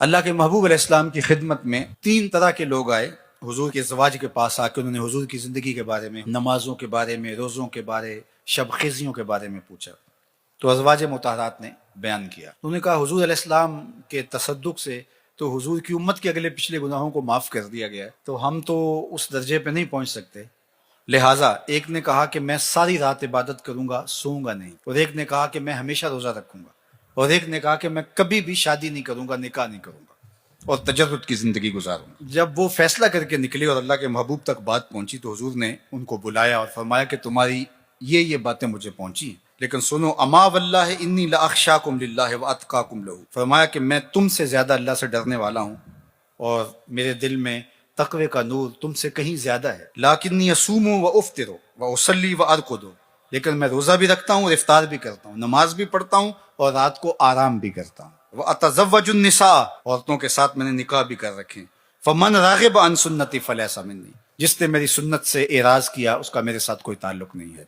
اللہ کے محبوب علیہ السلام کی خدمت میں 3 طرح کے لوگ آئے حضور کے ازواج کے پاس آ کے. انہوں نے حضور کی زندگی کے بارے میں، نمازوں کے بارے میں، روزوں کے بارے، شب خیزیوں کے بارے میں پوچھا. تو ازواج مطہرات نے بیان کیا. انہوں نے کہا حضور علیہ السلام کے تصدق سے تو حضور کی امت کے اگلے پچھلے گناہوں کو معاف کر دیا گیا، تو ہم تو اس درجے پہ نہیں پہنچ سکتے. لہٰذا ایک نے کہا کہ میں ساری رات عبادت کروں گا، سوؤں گا نہیں، اور ایک نے کہا کہ میں ہمیشہ روزہ رکھوں گا، اور ایک نے کہا کہ میں کبھی بھی شادی نہیں کروں گا، نکاح نہیں کروں گا اور تجرد کی زندگی گزاروں گا. جب وہ فیصلہ کر کے نکلے اور اللہ کے محبوب تک بات پہنچی تو حضور نے ان کو بلایا اور فرمایا کہ تمہاری یہ باتیں مجھے پہنچی ہیں، لیکن سنو، اما واللہ انی لاخشاکم للہ واتقاکم لہ. فرمایا کہ میں تم سے زیادہ اللہ سے ڈرنے والا ہوں اور میرے دل میں تقوی کا نور تم سے کہیں زیادہ ہے. لاکنی اصوم و افطر و اصلی و ارقد. لیکن میں روزہ بھی رکھتا ہوں اور افطار بھی کرتا ہوں، نماز بھی پڑھتا ہوں اور رات کو آرام بھی کرتا ہوں. واتزوج النساء. عورتوں کے ساتھ میں نے نکاح بھی کر رکھے. فمن راغب عن سنتی فلیس منی. جس نے میری سنت سے اعراض کیا اس کا میرے ساتھ کوئی تعلق نہیں ہے.